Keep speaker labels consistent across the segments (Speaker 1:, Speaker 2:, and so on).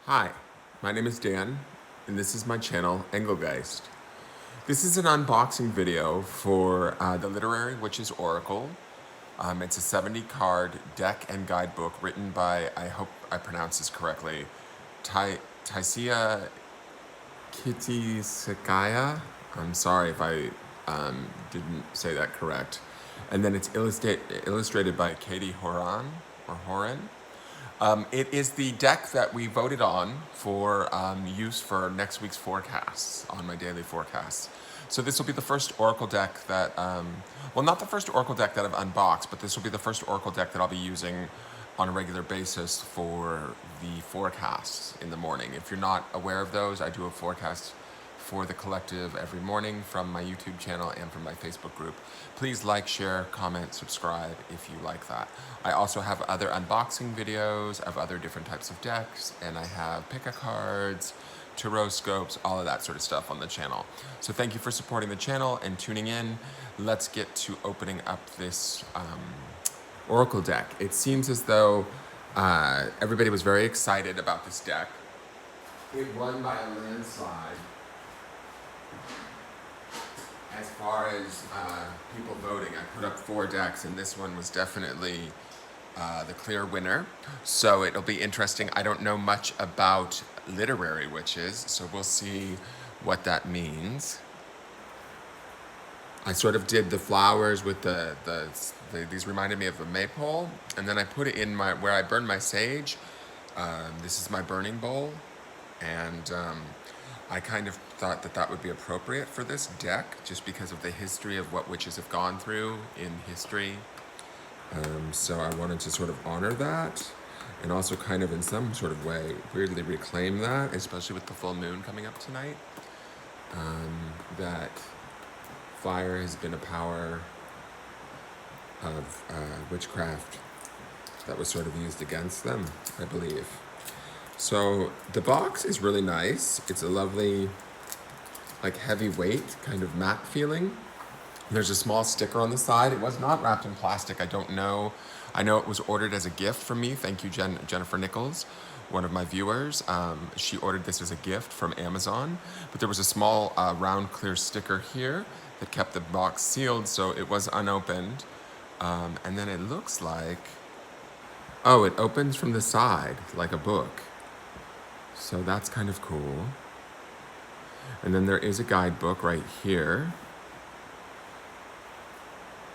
Speaker 1: Hi, my name is Dan, and this is my channel, Engelgeist. This is an unboxing video for the Literary Witches Oracle. It's a 70 card deck and guidebook written by, I hope I pronounce this correctly, Taisia Kitaiskaia. I'm sorry if I didn't say that correct. And then it's illustrated by Katy Horan, or Horan. It is the deck that we voted on for use for next week's forecasts, on my daily forecasts. So this will be the first Oracle deck that, well, not the first Oracle deck that I've unboxed, but this will be the first Oracle deck that I'll be using on a regular basis for the forecasts in the morning. If you're not aware of those, I do a forecast for the collective every morning from my YouTube channel and from my Facebook group. Please like, share, comment, subscribe if you like that. I also have other unboxing videos of other different types of decks, and I have pick-a cards, tarot scopes, all of that sort of stuff on the channel. So thank you for supporting the channel and tuning in. Let's get to opening up this Oracle deck. It seems as though everybody was very excited about this deck. It won by a landslide as far as people voting. I put up 4 decks, and this one was definitely the clear winner. So it'll be interesting. I don't know much about literary witches, so we'll see what that means. I sort of did the flowers with these reminded me of a maypole, and then I put it in where I burn my sage. This is my burning bowl, and I kind of thought that would be appropriate for this deck, just because of the history of what witches have gone through in history. So I wanted to sort of honor that, and also kind of in some sort of way weirdly reclaim that, especially with the full moon coming up tonight. That fire has been a power of witchcraft that was sort of used against them, I believe. So the box is really nice. It's a lovely, like, heavyweight kind of matte feeling. There's a small sticker on the side. It was not wrapped in plastic. I don't know. I know it was ordered as a gift from me. Thank you, Jennifer Nichols, one of my viewers. She ordered this as a gift from Amazon. But there was a small round clear sticker here that kept the box sealed, so it was unopened. And then it looks like, oh, it opens from the side like a book. So that's kind of cool. And then there is a guidebook right here.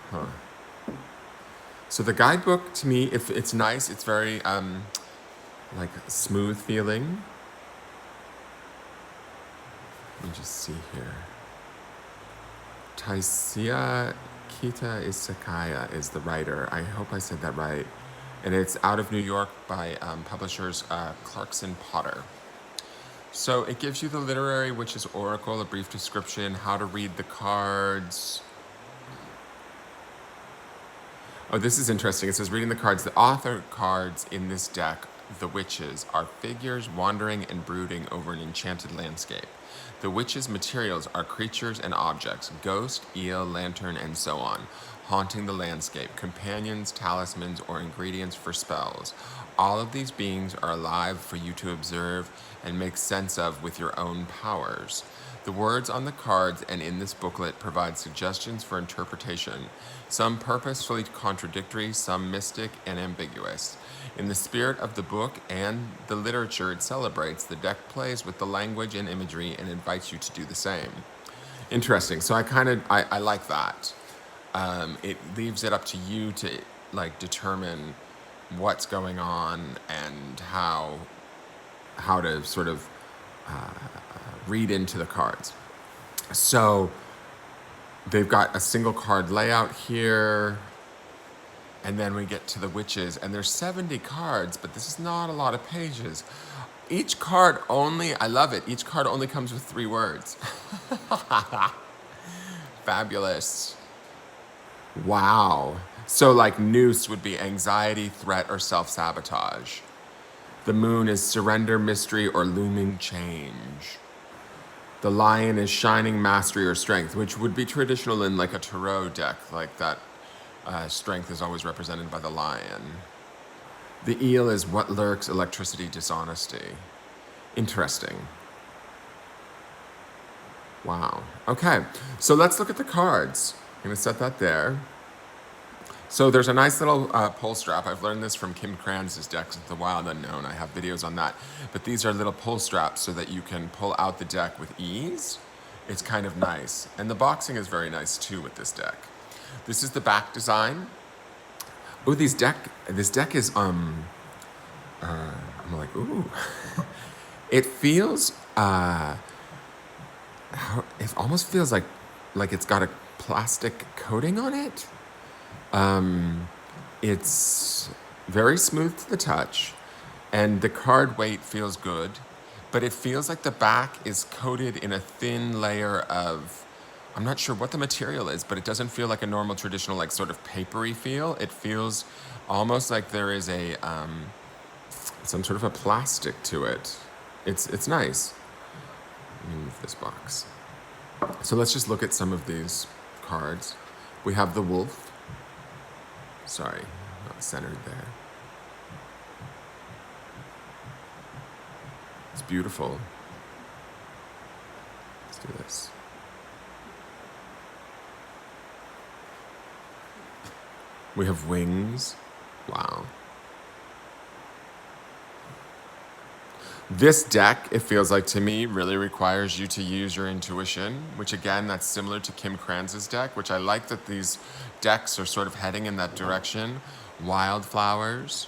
Speaker 1: Huh. So the guidebook, to me, if it's nice, it's very like smooth feeling. Let me just see here. Taisia Kitaiskaia is the writer. I hope I said that right. And it's out of New York by publishers Clarkson Potter. So it gives you the Literary Witches Oracle, a brief description, how to read the cards. Oh, this is interesting. It says, reading the cards. The author cards in this deck, the witches, are figures wandering and brooding over an enchanted landscape. The witches' materials are creatures and objects, ghost, eel, lantern, and so on, haunting the landscape, companions, talismans, or ingredients for spells. All of these beings are alive for you to observe and make sense of with your own powers. The words on the cards and in this booklet provide suggestions for interpretation, some purposefully contradictory, some mystic and ambiguous. In the spirit of the book and the literature it celebrates, the deck plays with the language and imagery and invites you to do the same. Interesting. So I like that. It leaves it up to you to determine what's going on and how to sort of read into the cards. So they've got a single card layout here, and then we get to the witches, and there's 70 cards, but this is not a lot of pages. Each card only, I love it, each card only comes with 3 words. Fabulous. Wow. So like noose would be anxiety, threat, or self-sabotage. The moon is surrender, mystery, or looming change. The lion is shining, mastery, or strength, which would be traditional in like a tarot deck, like that strength is always represented by the lion. The eel is what lurks, electricity, dishonesty. Interesting. Wow. Okay, so let's look at the cards. I'm going to set that there. So there's a nice little pull strap. I've learned this from Kim Kranz's decks, The Wild Unknown. I have videos on that. But these are little pull straps so that you can pull out the deck with ease. It's kind of nice. And the boxing is very nice too with this deck. This is the back design. Oh, this deck is, I'm like, ooh. It feels, it almost feels like it's got a plastic coating on it. It's very smooth to the touch, and the card weight feels good, but it feels like the back is coated in a thin layer of, I'm not sure what the material is, but it doesn't feel like a normal traditional like sort of papery feel. It feels almost like there is a some sort of a plastic to it. It's nice. Let me move this box. So let's just look at some of these cards. We have the wolf. Sorry, not centered there. It's beautiful. Let's do this. We have wings. Wow. This deck, it feels like to me, really requires you to use your intuition, which again, that's similar to Kim Kranz's deck, which I like that these decks are sort of heading in that direction. Wildflowers.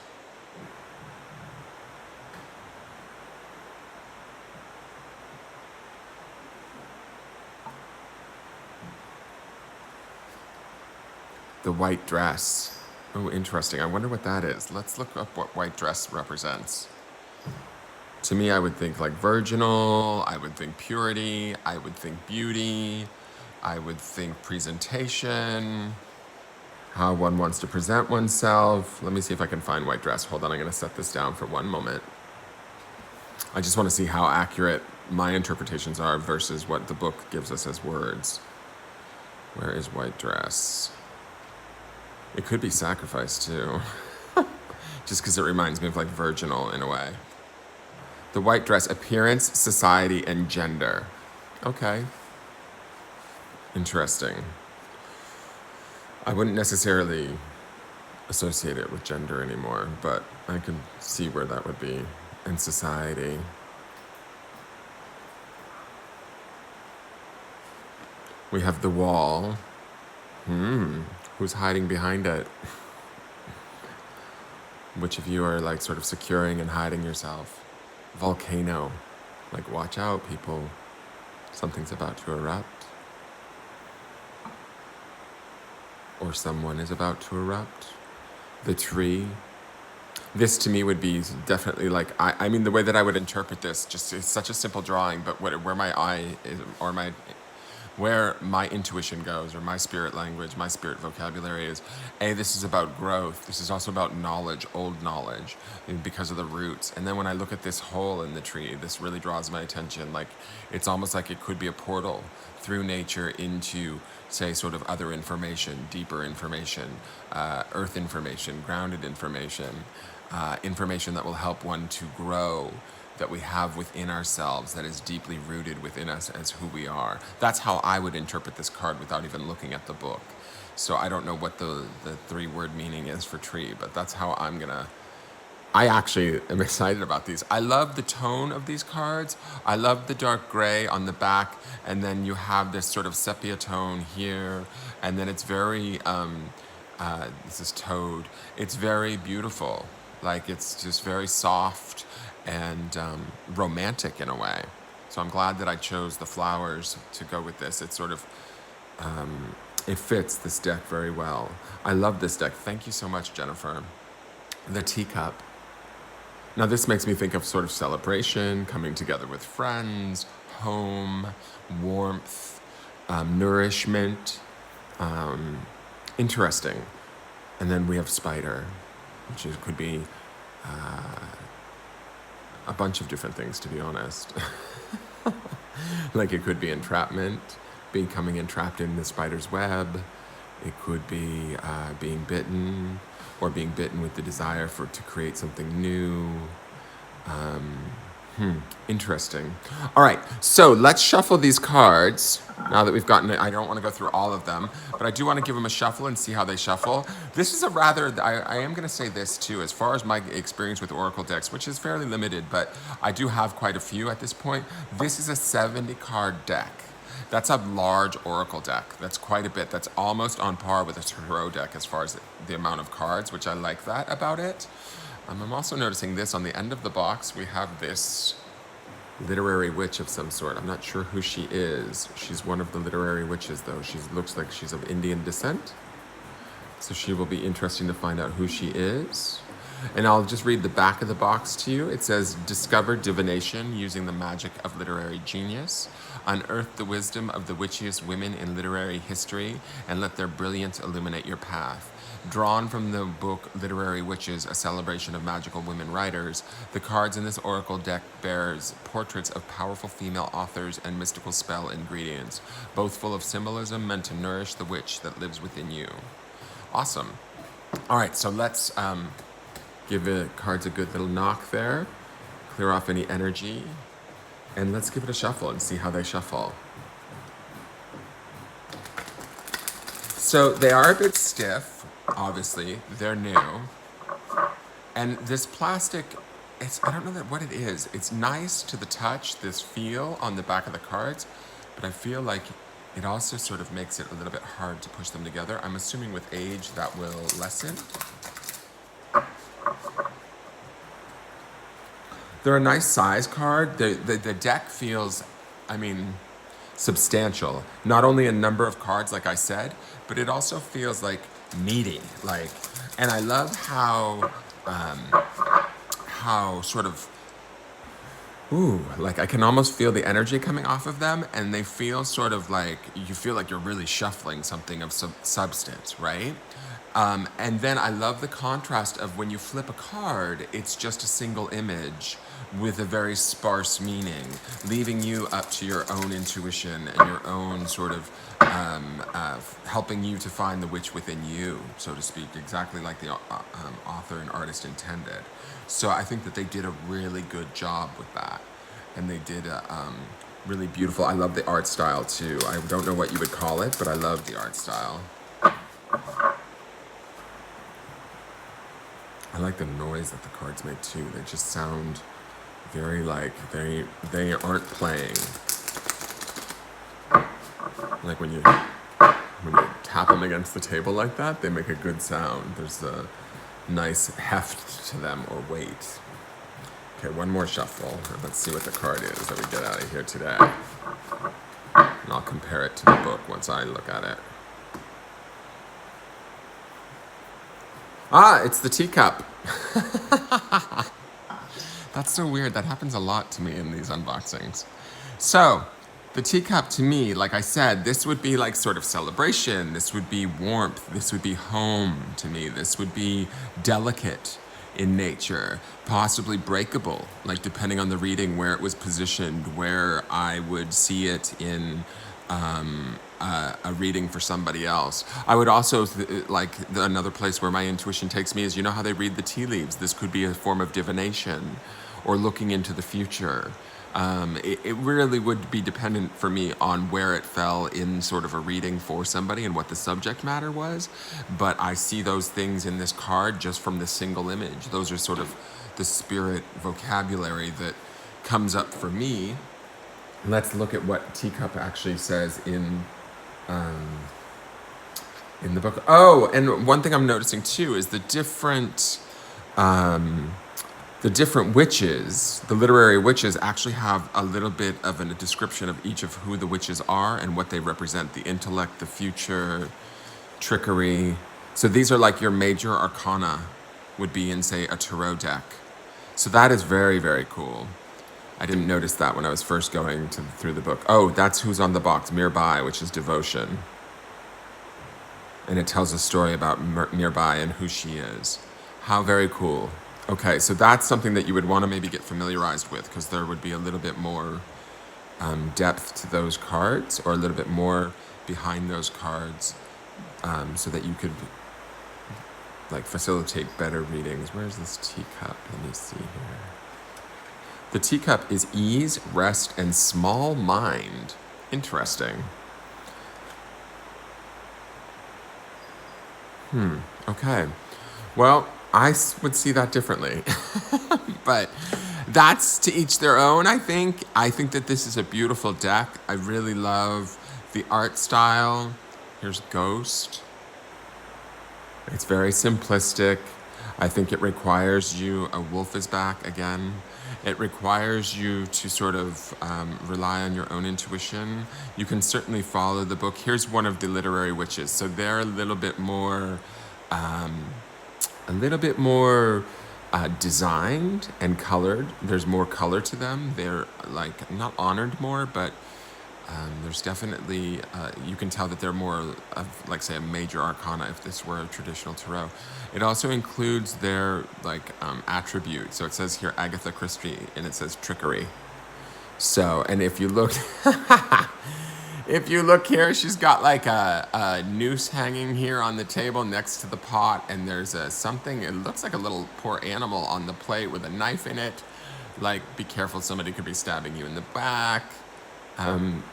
Speaker 1: The white dress. Oh, interesting. I wonder what that is. Let's look up what white dress represents. To me, I would think like virginal, I would think purity, I would think beauty, I would think presentation, how one wants to present oneself. Let me see if I can find white dress. Hold on, I'm gonna set this down for one moment. I just wanna see how accurate my interpretations are versus what the book gives us as words. Where is white dress? It could be sacrifice too. Just because it reminds me of like virginal in a way. The white dress, appearance, society, and gender. Okay. Interesting. I wouldn't necessarily associate it with gender anymore, but I can see where that would be. And society. We have the wall. Who's hiding behind it? Which of you are like sort of securing and hiding yourself? Volcano. Like, watch out, people. Something's about to erupt. Or someone is about to erupt. The tree. This to me would be definitely like, I mean, the way that I would interpret this, just it's such a simple drawing, but where my eye is, or where my intuition goes, or my spirit language, my spirit vocabulary is, this is about growth. This is also about knowledge, old knowledge, because of the roots. And then when I look at this hole in the tree, this really draws my attention. Like, it's almost like it could be a portal through nature into, say, sort of other information, deeper information, earth information, grounded information, information that will help one to grow, that we have within ourselves, that is deeply rooted within us as who we are. That's how I would interpret this card without even looking at the book. So I don't know what the 3-word meaning is for tree, but that's how I actually am excited about these. I love the tone of these cards. I love the dark gray on the back, and then you have this sort of sepia tone here, and then it's very, this is toad. It's very beautiful. Like, it's just very soft and romantic in a way. So I'm glad that I chose the flowers to go with this. It's sort of, it fits this deck very well. I love this deck. Thank you so much, Jennifer. The teacup. Now this makes me think of sort of celebration, coming together with friends, home, warmth, nourishment. Interesting. And then we have spider, which could be a bunch of different things, to be honest. Like, it could be entrapment, becoming entrapped in the spider's web. It could be being bitten, or being bitten with the desire to create something new. Interesting. All right, so let's shuffle these cards. Now that we've gotten it, I don't want to go through all of them, but I do want to give them a shuffle and see how they shuffle. This is a rather, I am going to say this too, as far as my experience with Oracle decks, which is fairly limited, but I do have quite a few at this point. This is a 70 card deck. That's a large Oracle deck. That's quite a bit. That's almost on par with a Tarot deck as far as the amount of cards, which I like that about it. I'm also noticing this on the end of the box. We have this literary witch of some sort. I'm not sure who she is. She's one of the literary witches, though. She looks like she's of Indian descent. So she will be interesting to find out who she is. And I'll just read the back of the box to you. It says, discover divination using the magic of literary genius. Unearth the wisdom of the witchiest women in literary history and let their brilliance illuminate your path. Drawn from the book Literary Witches, a celebration of magical women writers, the cards in this oracle deck bears portraits of powerful female authors and mystical spell ingredients, both full of symbolism meant to nourish the witch that lives within you. Awesome. All right, so let's give the cards a good little knock there, clear off any energy, and let's give it a shuffle and see how they shuffle. So they are a bit stiff. Obviously, they're new. And this plastic, I don't know what it is. It's nice to the touch, this feel on the back of the cards, but I feel like it also sort of makes it a little bit hard to push them together. I'm assuming with age that will lessen. They're a nice size card. The deck feels, substantial. Not only a number of cards, like I said, but it also feels like meaty. And I love how sort of, I can almost feel the energy coming off of them, and they feel sort of like, you feel like you're really shuffling something of substance, right? And then I love the contrast of when you flip a card, it's just a single image with a very sparse meaning, leaving you up to your own intuition and your own sort of helping you to find the witch within you, so to speak, exactly like the author and artist intended. So I think that they did a really good job with that. And they did really beautiful. I love the art style too. I don't know what you would call it, but I love the art style. I like the noise that the cards make too. They just sound very like they aren't playing. Like when you tap them against the table like that, they make a good sound. There's a nice heft to them, or weight. Okay, one more shuffle. Let's see what the card is that we get out of here today. And I'll compare it to the book once I look at it. Ah, it's the teacup. That's so weird. That happens a lot to me in these unboxings. So, the teacup to me, like I said, this would be like sort of celebration. This would be warmth. This would be home to me. This would be delicate in nature, possibly breakable, like depending on the reading, where it was positioned, where I would see it in a reading for somebody else. I would also, another place where my intuition takes me is, you know how they read the tea leaves? This could be a form of divination or looking into the future. It really would be dependent for me on where it fell in sort of a reading for somebody and what the subject matter was. But I see those things in this card just from the single image. Those are sort of the spirit vocabulary that comes up for me. Let's look at what teacup actually says in the book. Oh, and one thing I'm noticing too is the different witches, the literary witches, actually have a little bit of a description of each of who the witches are and what they represent: the intellect, the future, trickery. So these are like your major arcana would be in, say, a tarot deck. So that is very, very cool. I didn't notice that when I was first going through the book. Oh, that's who's on the box, Mirbai, which is devotion. And it tells a story about Mirbai and who she is. How very cool. Okay, so that's something that you would want to maybe get familiarized with, because there would be a little bit more depth to those cards, or a little bit more behind those cards, so that you could facilitate better readings. Where's this teacup? Let me see here. The teacup is ease, rest, and small mind. Interesting. Okay. Well, would see that differently. But that's to each their own, I think. I think that this is a beautiful deck. I really love the art style. Here's Ghost. It's very simplistic. I think it requires you, a wolf is back again. It requires you to sort of rely on your own intuition. You can certainly follow the book. Here's one of the literary witches. So they're a little bit more designed and colored. There's more color to them. They're like not honored more, but there's definitely, you can tell that they're more of, like, say, a major arcana if this were a traditional tarot. It also includes their, like, attributes. So it says here Agatha Christie, and it says trickery. So, and if you look, if you look here, she's got like a noose hanging here on the table next to the pot, and there's something, it looks like a little poor animal on the plate with a knife in it. Like, be careful, somebody could be stabbing you in the back.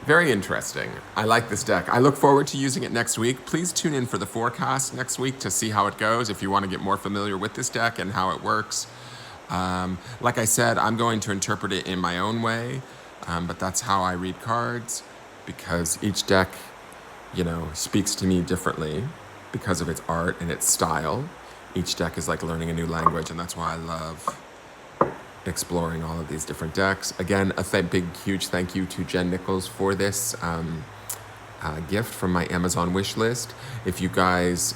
Speaker 1: Very interesting. I like this deck. I look forward to using it next week. Please tune in for the forecast next week to see how it goes if you want to get more familiar with this deck and how it works. Like I said, I'm going to interpret it in my own way, but that's how I read cards, because each deck, you know, speaks to me differently because of its art and its style. Each deck is like learning a new language, and that's why I love exploring all of these different decks. Again, a big, huge thank you to Jen Nichols for this gift from my Amazon wish list. If you guys,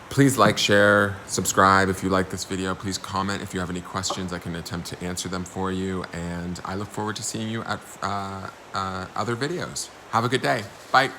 Speaker 1: please like, share, subscribe if you like this video. Please comment if you have any questions. I can attempt to answer them for you. And I look forward to seeing you at other videos. Have a good day. Bye.